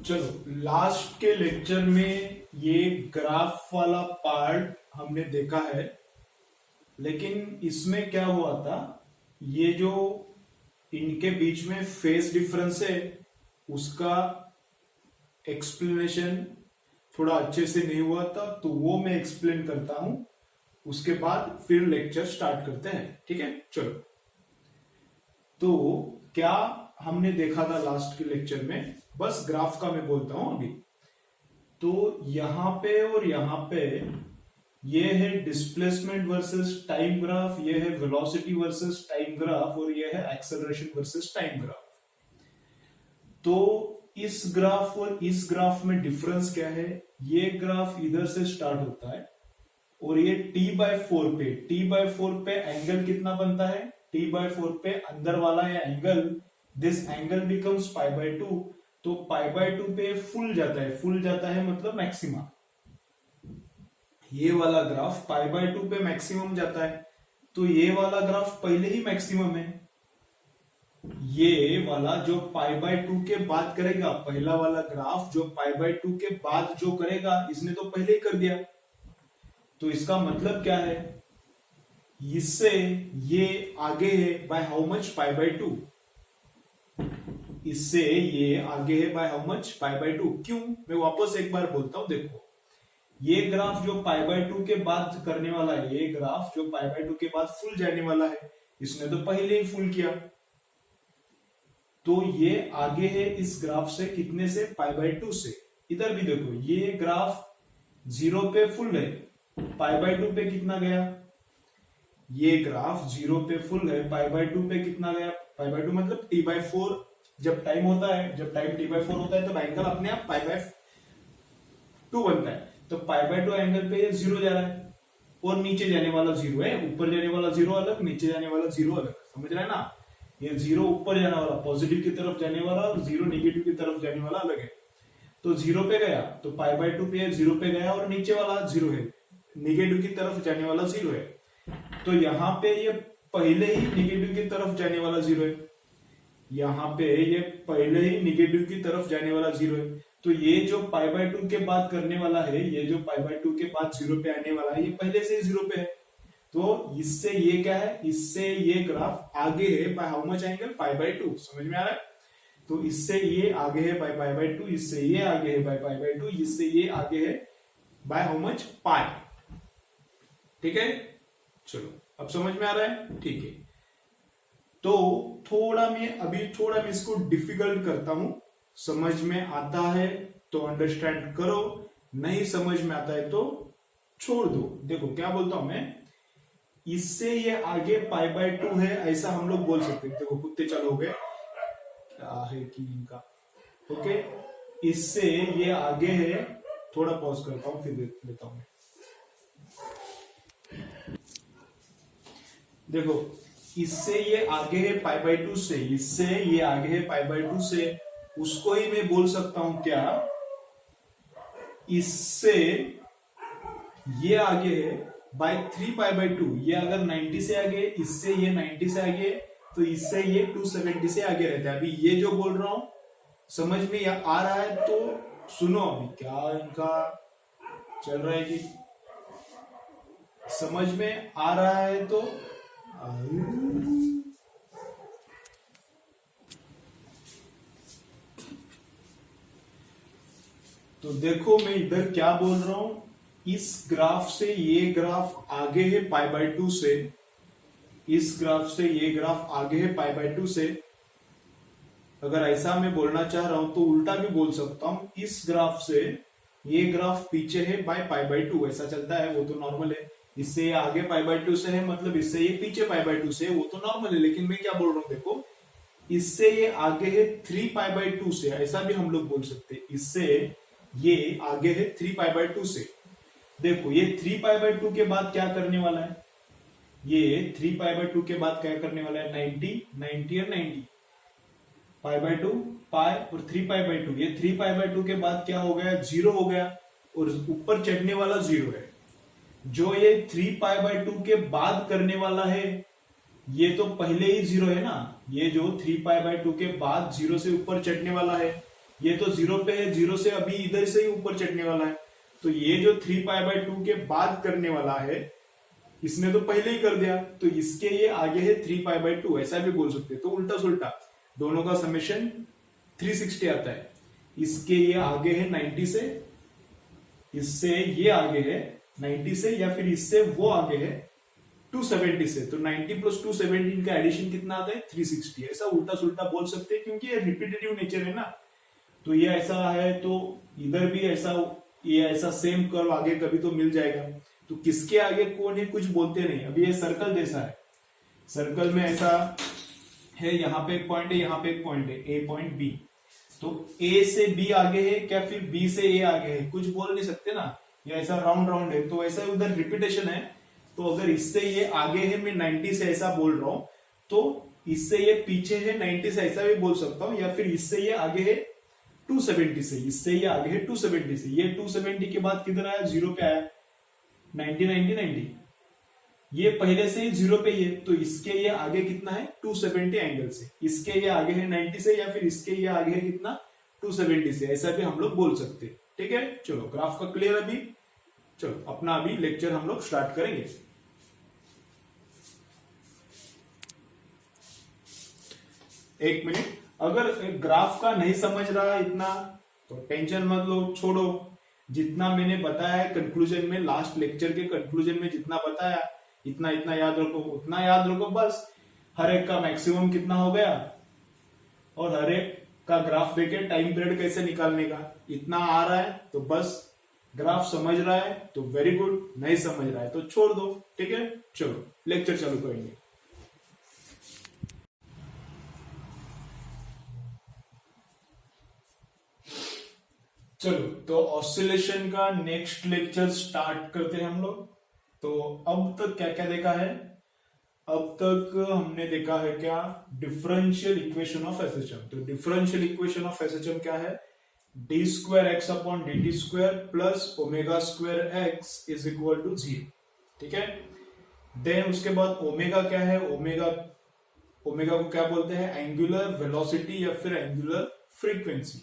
चलो लास्ट के लेक्चर में ये ग्राफ वाला पार्ट हमने देखा है, लेकिन इसमें क्या हुआ था, ये जो इनके बीच में फेस डिफरेंस है उसका एक्सप्लेनेशन थोड़ा अच्छे से नहीं हुआ था, तो वो मैं एक्सप्लेन करता हूं, उसके बाद फिर लेक्चर स्टार्ट करते हैं। ठीक है, चलो। तो क्या हमने देखा था लास्ट के लेक्चर में, बस ग्राफ का मैं बोलता हूं अभी। तो यहां पे और यहां पे ये है डिस्प्लेसमेंट वर्सेस टाइम ग्राफ, ये है वेलोसिटी वर्सेस टाइम ग्राफ, और ये है एक्सेलरेशन वर्सेस टाइम ग्राफ। तो इस ग्राफ और इस ग्राफ में डिफरेंस क्या है, ये ग्राफ इधर से स्टार्ट होता है और ये t/4 पे एंगल कितना बनता है, t/4 पे अंदर वाला ये एंगल, दिस एंगल बिकम्स π/2, तो π/2 पे फुल जाता है मतलब मैक्सिमम। ये वाला ग्राफ π/2 पे मैक्सिमम जाता है, तो ये वाला ग्राफ पहले ही मैक्सिमम है। ये वाला जो π/2 के बाद करेगा, पहला वाला ग्राफ जो π/2 के बाद जो करेगा, इसने तो पहले ही कर दिया। तो इसका मतलब क्या है, इससे ये आगे है बाय हाउ मच, π/2। इससे ये आगे है बाय हाउ मच, π/2। क्यों, मैं वापस एक बार बोलता हूं, देखो ये ग्राफ जो π/2 के बाद करने वाला है, ये ग्राफ जो π/2 के बाद फुल जाने वाला है, इसने तो पहले ही फुल किया, तो ये आगे है इस ग्राफ से, कितने से, π/2 से। इधर भी देखो, ये ग्राफ 0 पे फुल है, π/2 पे कितना गया, ये ग्राफ 0 पे फुल है, π/2 पे कितना गया, π/2 मतलब t/4। जब टाइम होता है, जब टाइम t/4 होता है तो एंगल अपने आप π/2 बनता है, तो π/2 एंगल पे ये 0 जा रहा है, और नीचे जाने वाला 0 है, ऊपर जाने वाला 0 अलग, नीचे जाने वाला 0 अलग, समझ रहे हैं ना। ये 0 ऊपर जाने वाला पॉजिटिव की तरफ जाने वाला, और 0 नेगेटिव की तरफ जाने वाला अलग है। तो 0 पे गया तो π/2 पे 0 पे गया, और नीचे वाला 0 है, नेगेटिव की तरफ जाने वाला 0 है, तो यहाँ पे ये पहले ही नेगेटिव की तरफ जाने वाला 0 है, यहाँ पे ये पहले ही नेगेटिव की तरफ जाने वाला 0 है। तो ये जो π/2 के बाद करने वाला है, ये जो π/2 के बाद 0 पे आने वाला है, ये पहले से ही 0 पे है। तो इससे ये क्या है, इससे ये ग्राफ आगे है बाय हाउ मच एंगल, π/2। समझ में आ रहा है। तो इससे ये आगे है बाय π/2, इससे ये आगे है बाय π/2, इससे ये आगे है बाय हाउ मच, पाई। ठीक है, चलो अब समझ में आ रहा है। ठीक है, तो थोड़ा मैं इसको डिफिकल्ट करता हूं, समझ में आता है तो अंडरस्टैंड करो, नहीं समझ में आता है तो छोड़ दो। देखो क्या बोलता हूं मैं, इससे ये आगे π/2 है, ऐसा हम लोग बोल सकते हैं। देखो कुत्ते चालू हो गए, क्या है कि इनका, ओके। इससे ये आगे है, थोड़ा पॉज करता हूं फिर लेता हूं। देखो इससे ये आगे है π/2 से, इससे ये आगे है π/2 से, उसको ही मैं बोल सकता हूं क्या, इससे ये आगे है बाय 3π/2। ये अगर 90 से आगे, इससे ये 90 से आगे, तो इससे ये 270 से आगे रहता है। अभी ये जो बोल रहा हूं समझ में आ रहा है तो सुनो, अभी क्या इनका चल रहा है कि समझ में आ रहा है तो देखो मैं इधर क्या बोल रहा हूं, इस ग्राफ से ये ग्राफ आगे है π/2 से, इस ग्राफ से ये ग्राफ आगे है π/2 से। अगर ऐसा मैं बोलना चाह रहा हूं तो उल्टा भी बोल सकता हूं, इस ग्राफ से ये ग्राफ पीछे है बाय π/2, ऐसा चलता है, वो तो नॉर्मल है। इससे ये आगे π/2 से है, मतलब इससे ये पीछे π/2 से है, वो तो नॉर्मल है। लेकिन मैं क्या बोल रहा हूं, देखो इससे ये आगे है 3π/2 से, ऐसा भी हम लोग बोल सकते हैं। इससे ये आगे है 3π/2 से। देखो ये 3π/2 के बाद क्या करने वाला है, ये 3π/2 के बाद क्या करने वाला है, 90 और 90, π/2 पाई और 3π/2। ये 3π/2 के बाद क्या हो गया, 0 हो गया, और ऊपर चढ़ने वाला 0 है। जो ये 3π/2 के बाद करने वाला है, ये तो पहले ही 0 है ना, ये जो 3π/2 के बाद 0 से ऊपर चढ़ने वाला है, ये तो 0 पे है, 0 से अभी इधर से ही ऊपर चढ़ने वाला है, तो ये जो 3π/2 के बाद करने वाला है इसने तो पहले ही कर दिया, तो इसके ये आगे है 3π/2, ऐसा भी बोल सकते हैं। तो उल्टा सुल्टा दोनों का समेशन 360 आता है। इसके ये आगे है 90 से, इससे ये आगे है 90 से, या फिर इससे वो आगे है 270 से। तो 90 प्लस 270 का एडिशन कितना आता है 360। ऐसा उल्टा सुल्टा बोल सकते हैं क्योंकि ये रिपीटेटिव नेचर है ना। तो ये ऐसा है तो इधर भी ऐसा, ये ऐसा सेम कर्व आगे कभी तो मिल जाएगा। तो किसके आगे कौन है कुछ बोलते नहीं। अभी ये सर्कल जैसा है, सर्कल में ऐसा है, यहाँ पे एक पॉइंट है, यहाँ पे एक पॉइंट है, ए पॉइंट बी। तो ए से बी आगे है क्या फिर बी से ए आगे है, कुछ बोल नहीं सकते ना। या ऐसा राउंड राउंड है, तो ऐसा उधर रिपीटेशन है। तो अगर इससे ये आगे है, मैं 90 से ऐसा बोल रहा हूं, तो इससे ये पीछे है 90 से ऐसा भी बोल सकता हूं। या फिर इससे ये आगे है 270 से, इससे ये आगे है 270 से। ये 270 के बाद किधर आया, 0 पे आया, 90 90 90। ये पहले से ही 0 पे ही है, तो इसके ये आगे कितना है 270 एंगल से। इसके ये आगे है 90 से, या फिर इसके ये आगे है कितना 270 से, ऐसा भी हम लोग बोल सकते हैं। ठीक है, चलो ग्राफ का क्लियर। अभी चलो अपना अभी लेक्चर हम लोग स्टार्ट करेंगे। एक मिनट, अगर ग्राफ का नहीं समझ रहा इतना तो टेंशन मत लो, छोड़ो। जितना मैंने बताया है कंक्लूजन में, लास्ट लेक्चर के कंक्लूजन में जितना बताया, इतना इतना याद रखो, उतना याद रखो बस। हर एक का मैक्सिमम कितना हो गया और हर एक का ग्राफ देके टाइम पीरियड कैसे निकालने का, इतना आ रहा है तो बस। ग्राफ समझ रहा है तो वेरी गुड, नहीं समझ रहा है तो छोड़ दो। ठीक है, चलो लेक्चर चालू करेंगे। चलो तो ऑसिलेशन का नेक्स्ट लेक्चर स्टार्ट करते हैं हम लोग। तो अब तक क्या क्या देखा है, अब तक हमने देखा है क्या, डिफरेंशियल इक्वेशन ऑफ एसएचएम। तो डिफरेंशियल इक्वेशन ऑफ एसएचएम क्या है, d2x/dt² plus ω²x is equal to 0। ठीक है, देन उसके बाद ओमेगा क्या है, ओमेगा को क्या बोलते हैं, एंगुलर वेलोसिटी या फिर एंगुलर फ्रीक्वेंसी।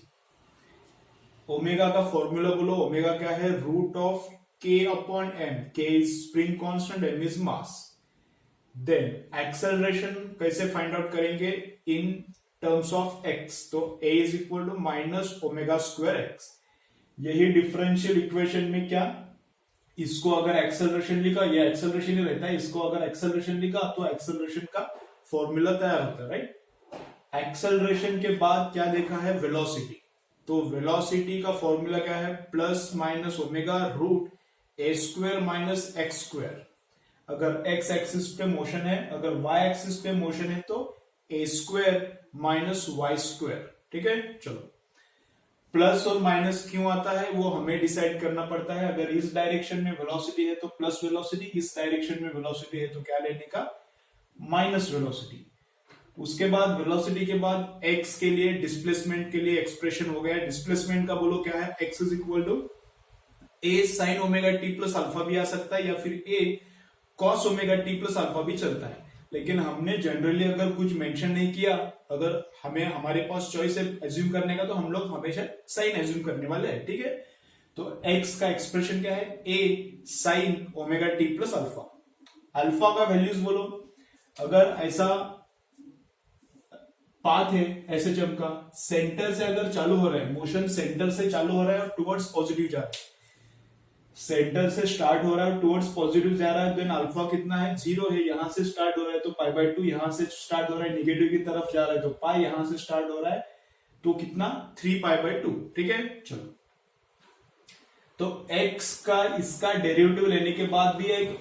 ओमेगा का फॉर्मूला बोलो, ओमेगा क्या है, √k/m। k is spring constant, m is mass. Then acceleration कैसे फाइंड आउट करेंगे, इन टर्म्स ऑफ x। तो a is equal to -ω²x। यही डिफरेंशियल इक्वेशन में क्या, इसको अगर एक्सेलरेशन लिखा, ये एक्सेलरेशन ही रहता है, इसको अगर एक्सेलरेशन लिखा तो एक्सेलरेशन का फॉर्मूला तैयार होता है, राइट। एक्सेलरेशन के बाद क्या देखा है, वेलोसिटी। तो वेलोसिटी का फॉर्मूला क्या है, plus minus omega √a² - x²। अगर x एक्सिस पे मोशन है, अगर y एक्सिस पे मोशन है तो a² - y²। ठीक है, चलो प्लस और माइनस क्यों आता है वो हमें डिसाइड करना पड़ता है। अगर इस डायरेक्शन में वेलोसिटी है तो प्लस वेलोसिटी, इस डायरेक्शन में वेलोसिटी है तो क्या लेने का, माइनस वेलोसिटी। उसके बाद वेलोसिटी के बाद x के लिए, डिस्प्लेसमेंट के लिए एक्सप्रेशन हो गया। डिस्प्लेसमेंट का बोलो क्या है, x is equal to a sin ωt plus alpha भी आ सकता है, या फिर a cos ωt plus alpha भी चलता है। लेकिन हमने जनरली अगर कुछ मेंशन नहीं किया, अगर हमें हमारे पास चॉइस है एज्यूम करने का, तो हम लोग हमेशा साइन एज्यूम करने वाले हैं। ठीक है, तो x का एक्सप्रेशन क्या है, a sin ωt plus alpha. Alpha का वैल्यूज बोलो, अगर ऐसा पाथ है एसएचएम का, सेंटर से अगर चालू हो रहा है, मोशन सेंटर से चालू हो रहा है और टुवर्ड्स पॉजिटिव जा रहा है, सेंटर से स्टार्ट हो रहा है टुवर्ड्स पॉजिटिव जा रहा है, देन अल्फा कितना है, 0 है। यहां से स्टार्ट हो रहा है तो π/2, यहां से स्टार्ट हो रहा है निगेटिव की तरफ जा रहा है तो पाई, यहां से स्टार्ट हो रहा है तो कितना 3π/2। ठीक है, चलो तो x का इसका डेरिवेटिव लेने के बाद भी एक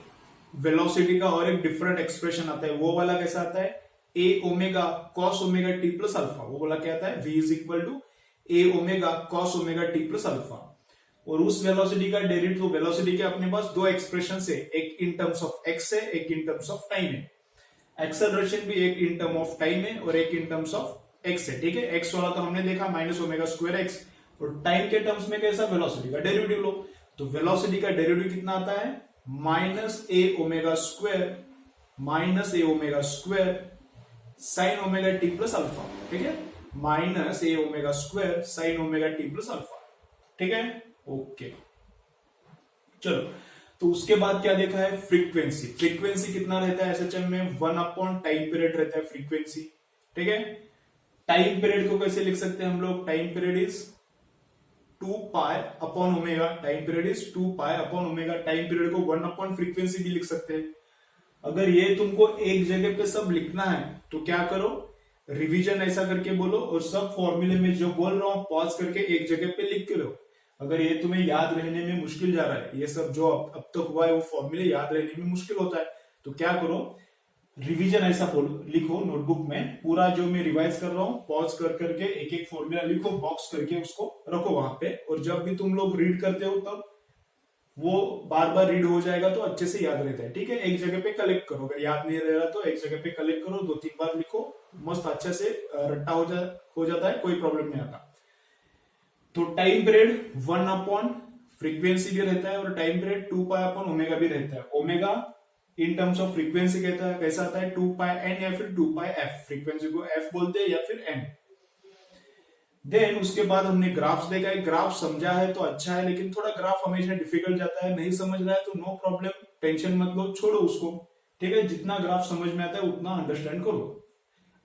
वेलोसिटी का और एक डिफरेंट एक्सप्रेशन आता है। वो वाला कैसा आता है, a omega cos ωt plus alpha. वो वाला क्या आता है, v is equal to a omega cos ωt plus alpha. और उस वेलोसिटी का डेरिवेटिव, वेलोसिटी के अपने पास दो एक्सप्रेशन है, एक इन टर्म्स ऑफ x है, एक इन टर्म्स ऑफ टाइम है। एक्सेलरेशन भी एक इन टर्म ऑफ टाइम है और एक इन टर्म्स ऑफ x है। ठीक है, x वाला तो हमने देखा -ω²x, और टाइम के टर्म्स में कैसा, वेलोसिटी का डेरिवेटिव लो। तो वेलोसिटी का डेरिवेटिव कितना आता है, -a ω² sin ωt plus alpha. ठीक है, minus A omega square sine omega T plus alpha. ठीक है, ओके। चलो, तो उसके बाद क्या देखा है, फ्रीक्वेंसी। फ्रीक्वेंसी कितना रहता है एसएचएम में, 1 टाइम पीरियड रहता है फ्रीक्वेंसी। ठीक है, टाइम पीरियड को कैसे लिख सकते हैं हम लोग, time period is 2 pi upon omega. Time period is 2 pi upon omega. Time period को 1 फ्रीक्वेंसी भी लिख सकते हैं। अगर ये तुमको एक जगह पे सब लिखना है तो क्या करो, रिवीजन ऐसा करके बोलो और सब फॉर्मूले में जो बोल रहा हूं पॉज करके एक जगह पे लिख के लो। अगर ये तुम्हें याद रहने में मुश्किल जा रहा है, ये सब जो अब तक हुआ है वो फॉर्मूले याद रहने में मुश्किल होता है, तो क्या करो, रिवीजन ऐसा लिखो नोटबुक में, पूरा जो मैं रिवाइज कर रहा हूं पॉज कर करके एक एक फॉर्मूला लिखो, बॉक्स करके उसको रखो वहां पे, और जब भी तुम लोग रीड करते हो तब वो बार बार रीड हो जाएगा तो अच्छे से याद रहता है। ठीक है, एक जगह पे कलेक्ट करो, अगर याद नहीं रह रहा तो एक जगह पे कलेक्ट करो, 2-3 बार लिखो, मस्त अच्छे से रट्टा हो जाता है, कोई प्रॉब्लम नहीं आता। तो टाइम पीरियड 1 फ्रीक्वेंसी भी रहता है और time period 2 pi upon omega भी रहता है। Omega in terms of frequency कहता है कैसा आता है, 2 पाई एन या फिर 2 पाई एफ। फ्रीक्वेंसी को एफ बोलते हैं या फिर एन। देन उसके बाद हमने ग्राफ्स देखा है, ग्राफ समझा है तो अच्छा है, लेकिन थोड़ा ग्राफ हमेशा डिफिकल्ट जाता है, नहीं समझ रहा है तो नो प्रॉब्लम, टेंशन मत लो, छोड़ो उसको। ठीक है, जितना ग्राफ समझ में आता है उतना अंडरस्टैंड करो।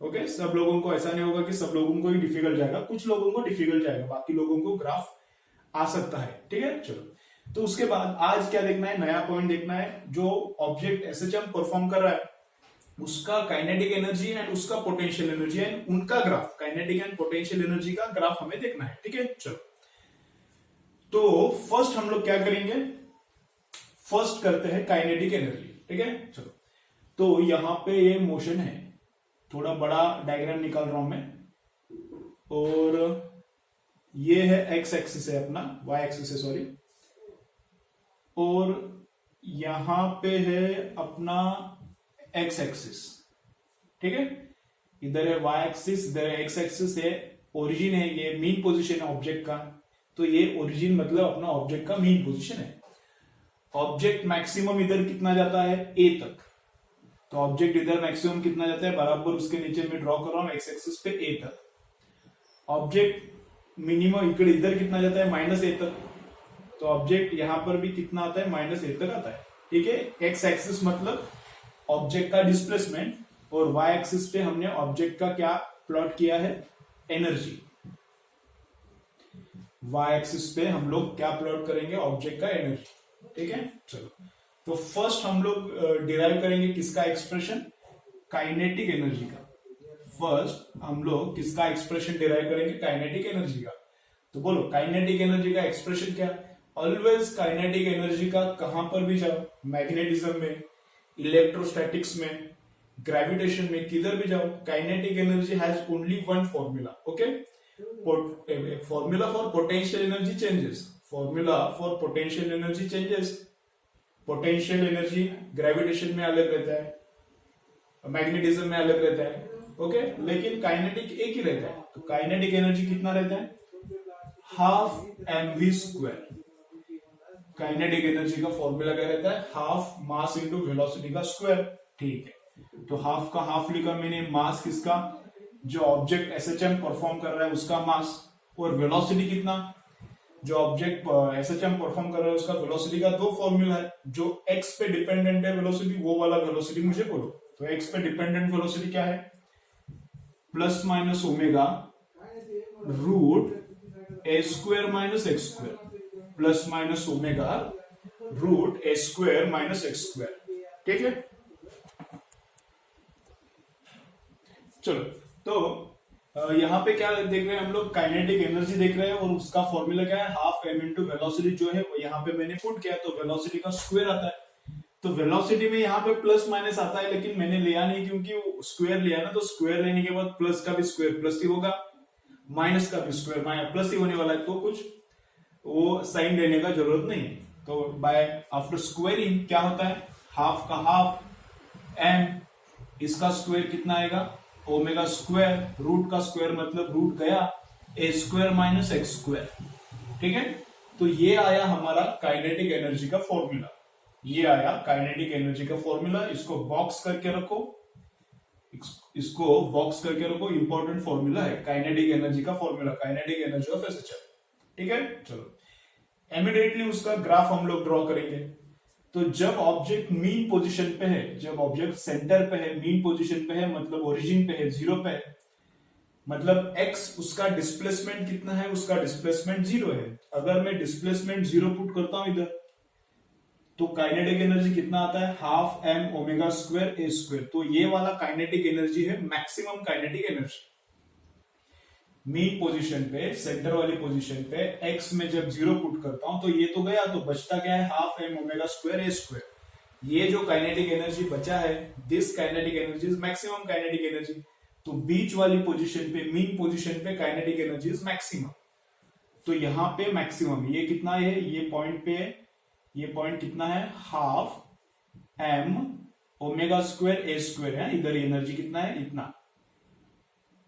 ओके, सब लोगों को ऐसा नहीं होगा कि सब लोगों को ही डिफिकल्ट जाएगा, कुछ लोगों को डिफिकल्ट जाएगा, बाकी लोगों को ग्राफ आ सकता है। ठीक है, चलो, तो उसके बाद आज क्या देखना है, नया पॉइंट देखना है, जो ऑब्जेक्ट एसएचएम परफॉर्म कर रहा है उसका काइनेटिक एनर्जी एंड उसका पोटेंशियल एनर्जी एंड उनका graph, kinetic and potential energy का ग्राफ हमें देखना है। ठीक है, चलो, तो फर्स्ट हम लोग क्या करेंगे, फर्स्ट करते हैं काइनेटिक एनर्जी। ठीक है, चलो, तो यहां पे ये मोशन है, थोड़ा बड़ा डायग्राम निकाल रहा हूं मैं, और ये है एक्स एक्सिस है अपना, वाई एक्सिस है सॉरी, और यहां पे है अपना एक्स एक्सिस। ठीक है, इधर है वाई एक्सिस, इधर है एक्स एक्सिस, है ओरिजिन है, ये मीन पोजीशन है ऑब्जेक्ट का, तो ये ओरिजिन मतलब अपना ऑब्जेक्ट का मीन पोजीशन है। ऑब्जेक्ट मैक्सिमम इधर कितना जाता है, ए तक, तो ऑब्जेक्ट इधर मैक्सिमम कितना जाता है, बराबर उसके नीचे में ड्रॉ कर रहा हूं एक्स एक्सिस पे ए तक। ऑब्जेक्ट मिनिमम इधर कितना जाता है, -a तक, तो ऑब्जेक्ट यहां पर भी कितना आता है, -a तक आता है। ठीक है, एक्स एक्सिस मतलब ऑब्जेक्ट का डिस्प्लेसमेंट, और वाई एक्सिस पे हमने ऑब्जेक्ट का क्या प्लॉट किया है, एनर्जी। वाई एक्सिस पे हम लोग क्या प्लॉट करेंगे, ऑब्जेक्ट का एनर्जी। ठीक है, चलो, तो फर्स्ट हम लोग डिराइव करेंगे किसका एक्सप्रेशन, काइनेटिक एनर्जी का। फर्स्ट हम लोग किसका एक्सप्रेशन डिराइव करेंगे, काइनेटिक एनर्जी का। तो बोलो काइनेटिक एनर्जी का एक्सप्रेशन क्या, ऑलवेज काइनेटिक एनर्जी का कहां पर भी जाओ, मैग्नेटिज्म में, इलेक्ट्रोस्टैटिक्स में, ग्रेविटेशन में, किधर भी जाओ, kinetic energy has only one formula. Okay, formula for potential energy changes, formula for potential energy changes. Potential energy gravitation में अलग रहता है, मैग्नेटिज्म में अलग रहता है। ओके, लेकिन काइनेटिक एक ही रहता है। तो काइनेटिक एनर्जी कितना रहता है, हाफ mv²। काइनेटिक एनर्जी का फॉर्मूला क्या रहता है, हाफ मास इंटू वेलोसिटी का स्क्वायर। ठीक है, तो हाफ का हाफ लिखा मैंने, मास किसका, जो ऑब्जेक्ट एसएचएम परफॉर्म कर रहा है उसका मास, और वेलोसिटी कितना, जो ऑब्जेक्ट एसएचएम परफॉर्म कर रहा है उसका वेलोसिटी का दो फॉर्मूला है, जो एक्स पे डिपेंडेंट है वेलोसिटी, वो वाला वेलोसिटी मुझे बोलो। तो एक्स पे डिपेंडेंट वेलोसिटी क्या है, plus minus omega root A square minus x square, plus minus omega root A square minus x square. ठीक है, चलो, तो यहाँ पे क्या देख रहे हैं हम लोग, काइनेटिक एनर्जी देख रहे हैं, और उसका फॉर्मूला क्या है, हाफ m इंटू वेलोसिटी जो है वो यहाँ पे मैंने पुट किया, तो वेलोसिटी का स्क्वायर आता है। तो वेलोसिटी में यहाँ पे प्लस माइनस आता है, लेकिन मैंने लिया नहीं क्योंकि स्क्वायर लिया ना, तो स्क्वायर लेने के बाद प्लस का भी स्क्वायर प्लस ही होगा, माइनस का भी स्क्वायर प्लस ही होने वाला है, तो कुछ वो साइन देने का जरूरत नहीं है। तो बाय आफ्टर स्क्वायरिंग क्या होता है, हाफ का हाफ m, इसका स्क्वायर कितना आएगा, ओमेगा स्क्वायर, रूट का स्क्वायर मतलब रूट गया, ए स्क्वायर माइनस एक्स स्क्वायर। ठीक है, तो ये आया हमारा काइनेटिक एनर्जी का फॉर्मूला, ये आया काइनेटिक एनर्जी का फॉर्मूला। इसको बॉक्स करके रखो, इसको बॉक्स करके रखो, इंपॉर्टेंट फॉर्मूला है काइनेटिक एनर्जी का formula, kinetic energy of SHL. ठीक है, चलो इमीडिएटली उसका ग्राफ हम लोग ड्रॉ करेंगे। तो जब ऑब्जेक्ट मीन पोजीशन पे है, जब ऑब्जेक्ट सेंटर पे है, मीन पोजीशन पे है, मतलब ओरिजिन पे है, जीरो पे है, मतलब x उसका डिस्प्लेसमेंट कितना है, उसका डिस्प्लेसमेंट जीरो है। अगर मैं डिस्प्लेसमेंट जीरो पुट करता हूं इधर, तो काइनेटिक एनर्जी कितना आता है, half M omega square A square. तो ये वाला काइनेटिक एनर्जी है maximum kinetic energy. Mean position पे, सेंटर वाली पोजीशन पे x में जब जीरो पुट करता हूं तो ये तो गया, तो बचता क्या है, half M omega square A square. ये जो काइनेटिक एनर्जी बचा है, this kinetic energy is maximum kinetic energy. तो बीच वाली पोजीशन पे, मीन पोजीशन पे काइनेटिक एनर्जी इज मैक्सिमम। तो यहां पे मैक्सिमम ये कितना है, ये पॉइंट पे, ये पॉइंट कितना है, half M omega square A square है। इधर एनर्जी कितना है, इतना।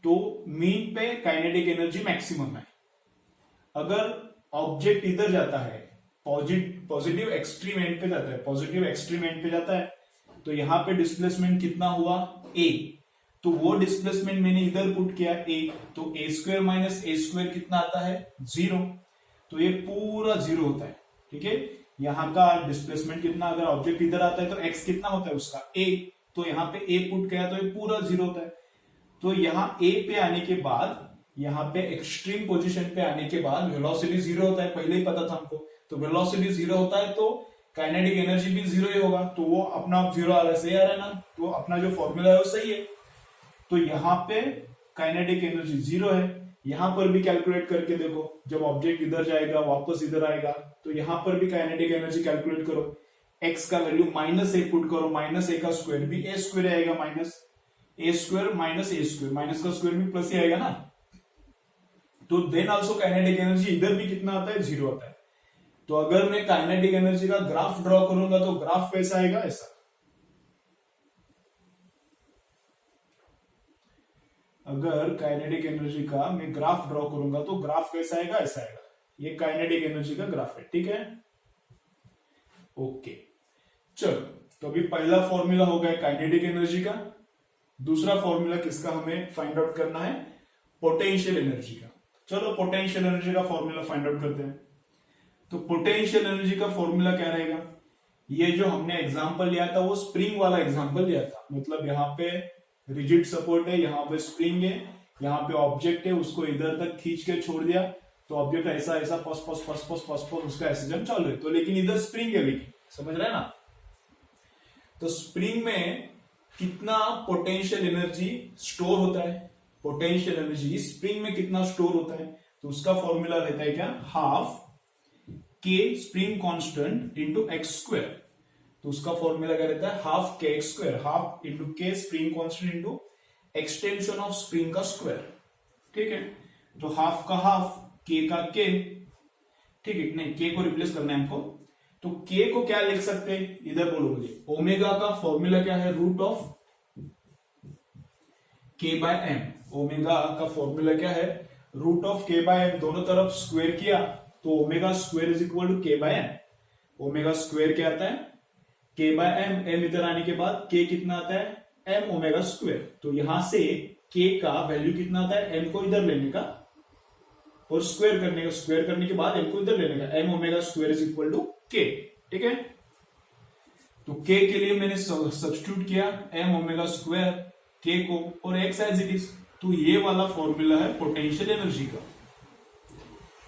तो मीन पे काइनेटिक एनर्जी मैक्सिमम है। अगर ऑब्जेक्ट इधर जाता है, पॉजिटिव एक्सट्रीम एंड पे जाता है, पॉजिटिव एक्सट्रीम एंड पे जाता है, तो यहां पे डिस्प्लेसमेंट कितना हुआ, ए। तो वो डिस्प्लेसमेंट मैंने इधर पुट किया ए, तो ए स्क्वायर माइनस ए स्क्वायर कितना आता है, जीरो। तो ये पूरा जीरो होता है। ठीक है, यहाँ का डिस्प्लेसमेंट कितना, अगर ऑब्जेक्ट इधर आता है तो एक्स कितना होता है उसका, ए। तो यहाँ पे ए पुट किया तो ये पूरा जीरो होता है। तो यहाँ ए पे आने के बाद, यहाँ पे एक्सट्रीम पोजीशन पे आने के बाद वेलोसिटी जीरो होता है, पहले ही पता था हमको। तो वेलोसिटी जीरो होता है तो काइनेटिक एनर्जी भी जीरो ही होगा। तो वो अपना आप जीरो आ रहा है, सही आ रहा है ना। तो अपना जो फॉर्मूला है वो सही है। तो यहाँ पे काइनेटिक एनर्जी जीरो है। यहां पर भी कैलकुलेट करके देखो, जब ऑब्जेक्ट इधर जाएगा वापस इधर आएगा, तो यहां पर भी काइनेटिक एनर्जी कैलकुलेट करो। एक्स का वैल्यू माइनस ए पुट करो, माइनस ए का स्क्वायर भी ए स्क्वायर आएगा, माइनस ए स्क्वायर माइनस ए स्क्वायर, माइनस का स्क्वायर भी प्लस ही आएगा ना। तो देन ऑल्सो काइनेटिक एनर्जी इधर भी कितना आता है, जीरो आता है। तो अगर मैं काइनेटिक एनर्जी का ग्राफ ड्रॉ करूंगा तो ग्राफ कैसा आएगा, ऐसा। अगर काइनेटिक एनर्जी का मैं ग्राफ ड्रॉ करूंगा तो ग्राफ कैसा आएगा, ऐसा आएगा। ये काइनेटिक एनर्जी का ग्राफ है। ठीक है, ओके। चलो, तो अभी पहला फॉर्मूला हो गया काइनेटिक एनर्जी का। दूसरा फॉर्मूला किसका हमें फाइंड आउट करना है, पोटेंशियल एनर्जी का। चलो पोटेंशियल एनर्जी का फॉर्मूला फाइंड आउट करते हैं। तो पोटेंशियल एनर्जी का फॉर्मूला क्या रहेगा, ये जो हमने एग्जांपल लिया था वो स्प्रिंग वाला एग्जांपल लिया था। मतलब यहाँ पे रिजिड सपोर्ट है, यहाँ पे स्प्रिंग है, यहाँ पे ऑब्जेक्ट है, उसको इधर तक खींच के छोड़ दिया तो ऑब्जेक्ट ऐसा ऐसा पस पस पस पस पस पस उसका एक्सीजन चालू है। तो लेकिन इधर स्प्रिंग है, लेकिन समझ रहे हैं ना। तो स्प्रिंग में कितना पोटेंशियल एनर्जी स्टोर होता है, पोटेंशियल एनर्जी स्प्रिंग में कितना स्टोर होता है, तो उसका फॉर्मूला रहता है क्या, हाफ के spring constant into x square. तो उसका फॉर्मूला क्या रहता है, हाफ के एक्स स्क्वायर, हाफ इंटू के spring constant into extension of spring का स्क्वायर। ठीक है, तो हाफ का हाफ, के का के। ठीक है, नहीं के को रिप्लेस करना है हमको। तो के को क्या लिख सकते हैं, इधर बोलो मुझे। ओमेगा का फॉर्मूला क्या है, root of K by M. Omega का फॉर्मूला क्या है, root of K by M. दोनों तरफ स्क्वायर किया तो omega square is equal to K by M. Omega square क्या आता है, के बाय एम। एम इधर आने के बाद के कितना आता है, एम ओमेगा स्क्वायर। तो यहां से के का वैल्यू कितना आता है, एम को इधर लेने का और स्क्वायर करने का, स्क्वायर करने के बाद एम को इधर लेने का। M omega square is equal to K. ठीक है, तो के के लिए मैंने सब्स्टिट्यूट किया एम ओमेगा स्क्वायर के को, और एक्स एज इट इज। तो ये वाला फॉर्मूला है पोटेंशियल एनर्जी का।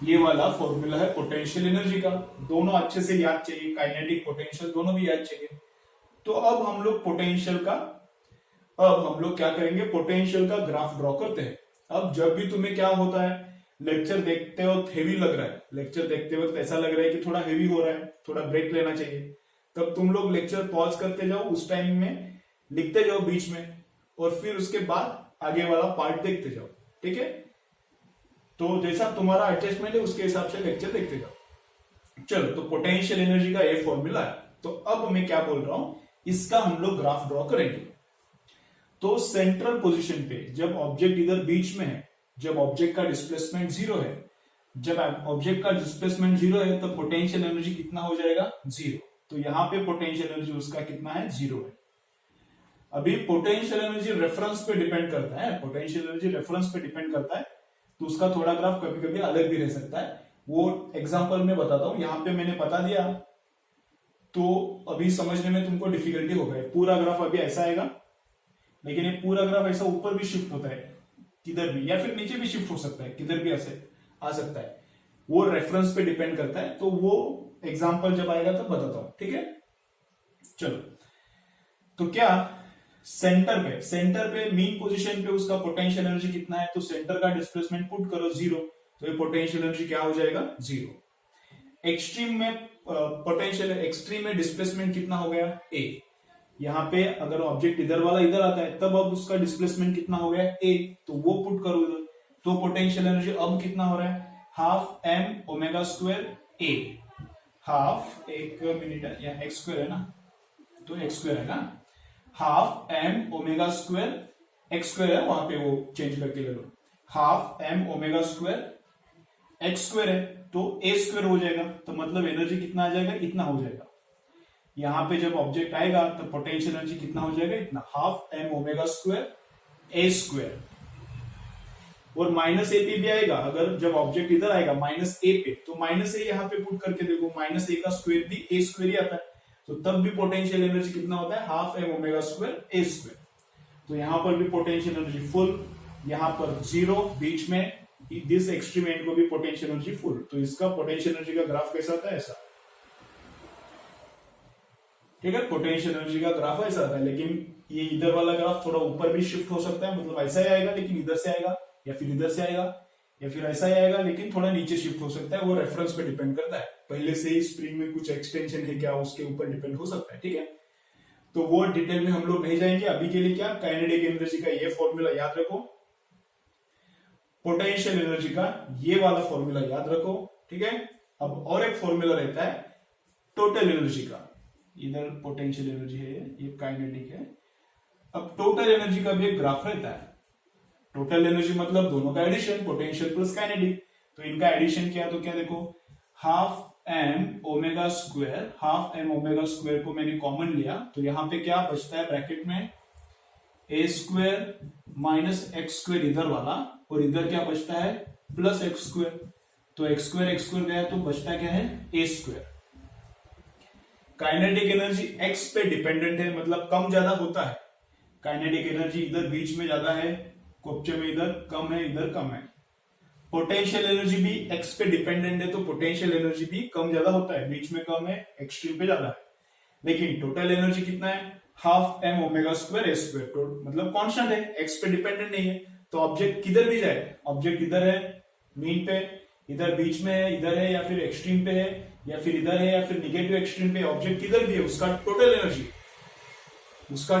ये वाला फॉर्मूला है पोटेंशियल एनर्जी का। दोनों अच्छे से याद चाहिए, काइनेटिक पोटेंशियल दोनों भी याद चाहिए। तो अब हम लोग पोटेंशियल का, अब हम लोग क्या करेंगे, पोटेंशियल का ग्राफ ड्रॉ करते हैं। अब जब भी तुम्हें क्या होता है, लेक्चर देखते वक्त हेवी लग रहा है, लेक्चर देखते वक्त ऐसा लग रहा है कि थोड़ा हेवी हो रहा है, थोड़ा ब्रेक लेना चाहिए, तब तुम लोग लेक्चर पॉज करते जाओ, उस टाइम में लिखते जाओ बीच में, और फिर उसके बाद आगे वाला पार्ट देखते जाओ। ठीक है, तो जैसा तुम्हारा एडजस्टमेंट है उसके हिसाब से लेक्चर देखते जाओ। चलो, तो पोटेंशियल एनर्जी का ये फॉर्मूला है। तो अब मैं क्या बोल रहा हूं, इसका हम लोग ग्राफ ड्रॉ करेंगे। तो सेंट्रल पोजीशन पे जब ऑब्जेक्ट इधर बीच में है, जब ऑब्जेक्ट का डिस्प्लेसमेंट जीरो है, जब ऑब्जेक्ट का डिस्प्लेसमेंट जीरो है तो पोटेंशियल एनर्जी कितना हो जाएगा, जीरो। तो यहां पे पोटेंशियल एनर्जी उसका कितना है, जीरो है। अभी पोटेंशियल एनर्जी रेफरेंस पे डिपेंड करता है, पोटेंशियल एनर्जी रेफरेंस पे डिपेंड करता है, तो उसका थोड़ा ग्राफ कभी कभी अलग भी रह सकता है। वो एग्जांपल में बताता हूं, यहां पे मैंने बता दिया तो अभी समझने में तुमको डिफिकल्टी हो गई। पूरा ग्राफ अभी ऐसा आएगा, लेकिन ये पूरा ग्राफ ऐसा ऊपर भी शिफ्ट होता है किधर भी, या फिर नीचे भी शिफ्ट हो सकता है, किधर भी ऐसे आ सकता है, वो रेफरेंस पे डिपेंड करता है। तो वो एग्जांपल जब आएगा तब बताता हूं, ठीक है। चलो, तो क्या सेंटर पे मीन पोजीशन पे उसका पोटेंशियल एनर्जी कितना है, तो सेंटर का डिस्प्लेसमेंट पुट करो 0, तो ये पोटेंशियल एनर्जी क्या हो जाएगा 0। एक्सट्रीम में पोटेंशियल एक्सट्रीम में डिस्प्लेसमेंट कितना हो गया a। यहाँ पे अगर ऑब्जेक्ट इधर वाला इधर आता है तब अब उसका डिस्प्लेसमेंट कितना हो गया a, तो वो पुट करो इधर, तो पोटेंशियल एनर्जी अब कितना हो रहा है half m omega square a, half, एक मिनट, यहाँ एक्स स्क्वायर है ना, तो एक्स स्क्वायर है ना, half m omega square x square है, वहां पे वो चेंज करके ले लो, half m omega square x square है, तो a स्क्वायर हो जाएगा, तो मतलब एनर्जी कितना आ जाएगा, इतना हो जाएगा। यहां पे जब ऑब्जेक्ट आएगा तो पोटेंशियल एनर्जी कितना हो जाएगा, इतना, half m omega square a square, और माइनस ए पे भी आएगा, अगर जब ऑब्जेक्ट इधर आएगा माइनस ए पे, तो माइनस ए यहाँ पे पुट करके देखो, माइनस ए का स्क्वायर भी ए स्क्वायर ही आता है, तो तब भी पोटेंशियल एनर्जी कितना होता है half m omega square A square. तो यहां पर भी पोटेंशियल एनर्जी फुल, यहां पर 0, बीच में दिस एक्सट्रीम एंड को भी पोटेंशियल एनर्जी फुल। तो इसका पोटेंशियल एनर्जी का ग्राफ कैसा आता है, ऐसा, ठीक है, पोटेंशियल एनर्जी का ग्राफ ऐसा आता है। लेकिन ये इधर वाला ग्राफ थोड़ा ऊपर भी शिफ्ट हो सकता है, मतलब ऐसा ही आएगा लेकिन इधर से आएगा, या फिर इधर से आएगा, या फिर ऐसा ही आएगा लेकिन थोड़ा नीचे शिफ्ट हो सकता है, वो रेफरेंस पे डिपेंड करता है। पहले से ही स्प्रिंग में कुछ एक्सटेंशन है क्या, उसके ऊपर डिपेंड हो सकता है, ठीक है। तो वो डिटेल में हम लोग नहीं जाएंगे, अभी के लिए क्या, काइनेटिक एनर्जी का ये फॉर्मूला याद रखो, पोटेंशियल एनर्जी का ये वाला फॉर्मूला याद रखो, ठीक है। अब और एक फॉर्मूला रहता है टोटल एनर्जी का, इधर पोटेंशियल एनर्जी है, ये काइनेटिक है। अब टोटल एनर्जी का भी एक ग्राफ रहता है, टोटल एनर्जी मतलब दोनों का एडिशन, पोटेंशियल प्लस काइनेटिक, तो इनका एडिशन किया तो क्या देखो, half m omega square, half m omega square को मैंने कॉमन लिया, तो यहां पे क्या बचता है ब्रैकेट में, a square minus x square इधर वाला, और इधर क्या बचता है प्लस एक्स स्क्वायर, तो एक्स स्क्वायर गया तो बचता क्या है a square. Kinetic energy x पे डिपेंडेंट है, मतलब कम ज्यादा होता है, काइनेटिक एनर्जी इधर बीच में ज्यादा है, कोपचे में इधर कम है, इधर कम है। पोटेंशियल एनर्जी भी x पे डिपेंडेंट है, तो पोटेंशियल एनर्जी भी कम ज्यादा होता है, बीच में कम है, एक्सट्रीम पे ज्यादा है। लेकिन टोटल एनर्जी कितना है, half m omega square A square, मतलब कांस्टेंट है, x पे डिपेंडेंट नहीं है। तो ऑब्जेक्ट किधर भी जाए, ऑब्जेक्ट इधर है मीन पे, इधर बीच में है, इधर है, या फिर एक्सट्रीम पे है, या फिर इधर है, या फिर निगेटिव एक्सट्रीम पे, ऑब्जेक्ट किधर भी है, उसका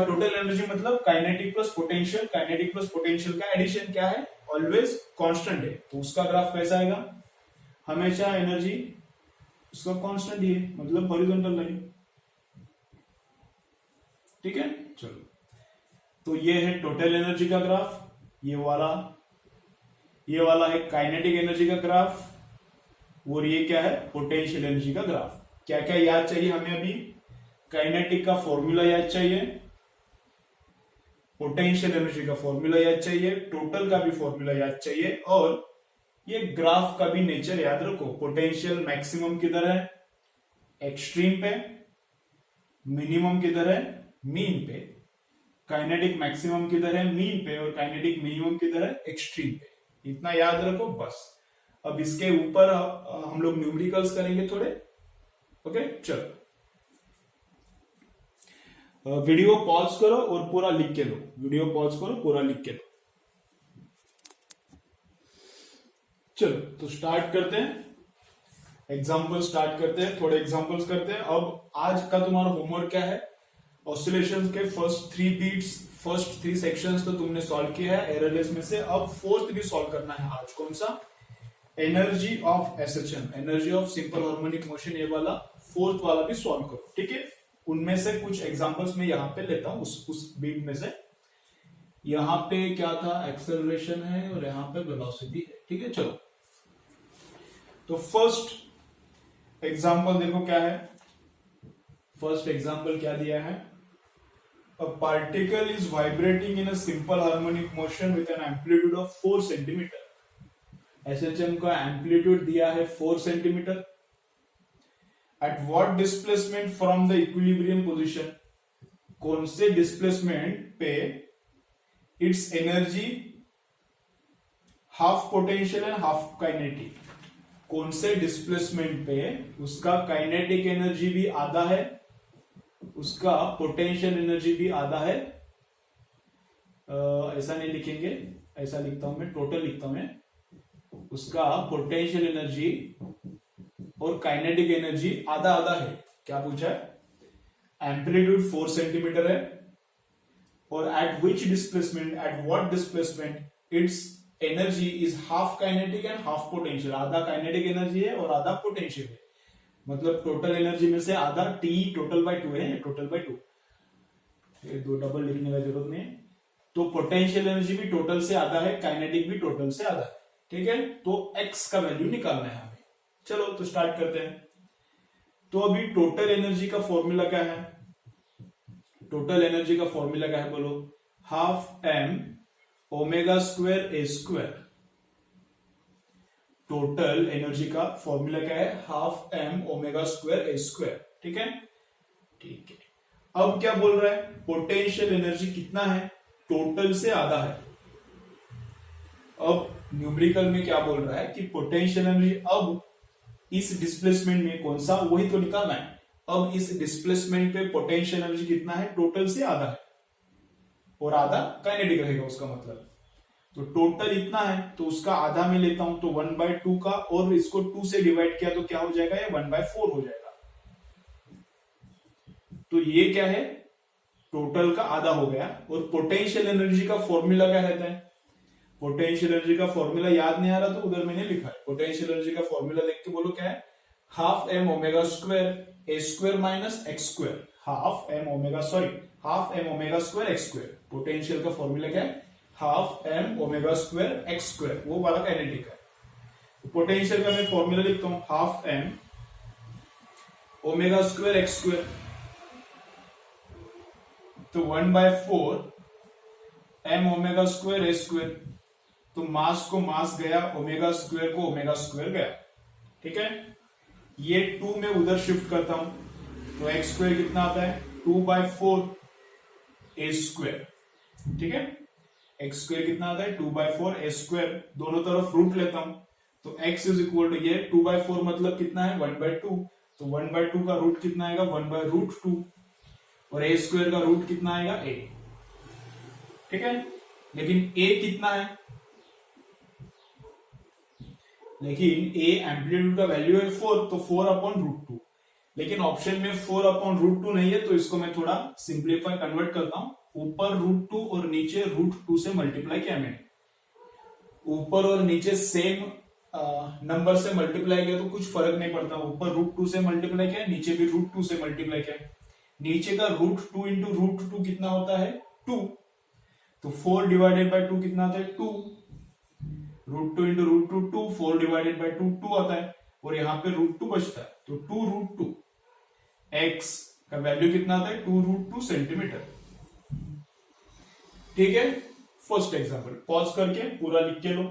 टोटल एनर्जी मतलब kinetic plus potential, kinetic plus potential का एडिशन क्या है, ऑलवेज कांस्टेंट है। तो उसका ग्राफ कैसा आएगा, हमेशा एनर्जी उसका कांस्टेंट ही है, मतलब हॉरिजॉन्टल लाइन, ठीक है। चलो, तो ये है टोटल एनर्जी का ग्राफ, ये वाला है काइनेटिक एनर्जी का ग्राफ, और ये क्या है पोटेंशियल एनर्जी का ग्राफ। क्या क्या याद चाहिए हमें अभी, काइनेटिक का फॉर्मूला याद चाहिए, पोटेंशियल एनर्जी का फॉर्मूला याद चाहिए, टोटल का भी फॉर्मूला याद चाहिए, और ये ग्राफ का भी नेचर याद रखो। पोटेंशियल मैक्सिमम किधर है, एक्सट्रीम पे, मिनिमम किधर है, मीन पे, काइनेटिक मैक्सिमम किधर है, मीन पे, और काइनेटिक मिनिमम किधर है, एक्सट्रीम पे। इतना याद रखो बस। अब इसके ऊपर हम लोग न्यूमेरिकल्स करेंगे थोड़े, ओके। चलो, वीडियो पॉज करो और पूरा लिख के लो, वीडियो पॉज करो, पूरा लिख के लो। चलो, तो स्टार्ट करते हैं, एग्जाम्पल स्टार्ट करते हैं, थोड़े एग्जाम्पल्स करते हैं। अब आज का तुम्हारा होमवर्क क्या है, ऑसिलेशंस के फर्स्ट 3 बीट्स, फर्स्ट 3 सेक्शंस तो तुमने सॉल्व किया है एररलेस में से, अब फोर्थ भी सॉल्व करना है आज। कौन सा, energy of SHM, energy of simple harmonic motion, ये वाला फोर्थ वाला भी सॉल्व करो, ठीक है। उनमें से कुछ एग्जांपल्स में यहां पे लेता हूं, उस बीट में से। यहां पे क्या था, एक्सेलरेशन है, और यहां पे वेलोसिटी है, ठीक है। चलो, तो फर्स्ट एग्जांपल देखो क्या है, फर्स्ट एग्जांपल क्या दिया है, A particle is vibrating in a simple harmonic motion with an amplitude of 4 centimetre. SHM का एम्पलीट्यूड दिया है 4 centimetre. At what displacement from the equilibrium position? कौन से डिस्प्लेसमेंट पे it's energy half potential and half kinetic. कौन से displacement पे उसका काइनेटिक एनर्जी भी आधा है, उसका पोटेंशियल एनर्जी भी आधा है. ऐसा नहीं लिखेंगे, ऐसा लिखता हूं मैं, टोटल लिखता हूं मैं. उसका पोटेंशियल एनर्जी और काइनेटिक एनर्जी आधा आधा है. क्या पूछा है? एम्पलीट्यूड 4 सेंटीमीटर है और eight which displacement, at what displacement it's energy is half kinetic and half potential. आधा काइनेटिक एनर्जी है और आधा पोटेंशियल है. मतलब टोटल एनर्जी में से आधा टी टोटल बाय 2 है, टोटल बाय 2. ये दो डबल लिखने का जरूरत नहीं है. तो पोटेंशियल एनर्जी भी टोटल से आधा है, काइनेटिक भी टोटल से आधा है. ठीक है, तो एक्स का वैल्यू निकालना है हमें. चलो तो स्टार्ट करते हैं. तो अभी टोटल एनर्जी का फॉर्मूला क्या है? टोटल एनर्जी का फॉर्मूला क्या है बोलो? Half M omega square A square. Total energy का फॉर्मूला क्या है? Half M omega square A square. ठीक है, ठीक है. अब क्या बोल रहा है? पोटेंशियल एनर्जी कितना है? टोटल से आधा है. अब न्यूमेरिकल में क्या बोल रहा है कि पोटेंशियल एनर्जी अब इस डिस्प्लेसमेंट में कौन सा, वही तो निकालना है. अब इस डिस्प्लेसमेंट पे पोटेंशियल एनर्जी कितना है? टोटल से आधा है और आधा काइनेटिक रहेगा उसका मतलब. तो टोटल इतना है तो उसका आधा में लेता हूं तो 1/2 का, और इसको 2 से डिवाइड किया तो क्या हो जाएगा? ये 1/4 हो जाएगा. तो ये क्या है? टोटल का आधा हो गया. और पोटेंशियल एनर्जी का फॉर्मूला क्या रहता है? पोटेंशियल एनर्जी का फॉर्मूला याद नहीं आ रहा तो उधर मैंने लिखा है. पोटेंशियल एनर्जी का फॉर्मूला देख के बोलो क्या है? Half M omega square A square minus x square. Half M omega square x square. Potential का फॉर्मूला क्या है? Half M omega square x square. वो वाला काइनेटिक है. पोटेंशियल का मैं फॉर्मूला लिखता हूं, half M omega square x square. तो 1/4 M omega square A square. तो मास को मास गया, ओमेगा स्क्वायर को ओमेगा स्क्वायर गया. ठीक है, ये 2 में उधर शिफ्ट करता हूं तो एक्स स्क्वायर कितना आता है? 2/4 ए स्क्वायर. ठीक है, एक्स स्क्वायर कितना आता है? 2/4 ए स्क्वायर. दोनों तरफ रूट लेता हूं तो x इज इक्वल टू, ये 2/4 मतलब कितना है? 1/2. तो 1/2 का रूट कितना आएगा? 1/√2. और ए स्क्वायर का रूट कितना आएगा? a. ठीक है, लेकिन a कितना है? लेकिन a एम्पलीट्यूड का वैल्यू है 4, तो 4/√2. लेकिन ऑप्शन में 4/√2 नहीं है तो इसको मैं थोड़ा सिंप्लीफाई कन्वर्ट करता हूं. ऊपर √2 और नीचे √2 से मल्टीप्लाई किया मैंने. ऊपर और नीचे सेम नंबर से मल्टीप्लाई किया तो कुछ फर्क नहीं पड़ता. ऊपर √2 से मल्टीप्लाई किया, नीचे भी √2 से मल्टीप्लाई किया. नीचे का √2 इंटू √2 कितना होता है? 2. तो 4 डिवाइडेड बाय 2 कितना आता है? 2. √2 इंटू √2 2. 4 डिवाइडेड बाय 2 2 आता है और यहां पे √2 बचता है. तो 2√2 x का वैल्यू कितना आता है? 2√2 सेंटीमीटर. ठीक है, फर्स्ट एग्जांपल. पॉज करके पूरा लिख के लो.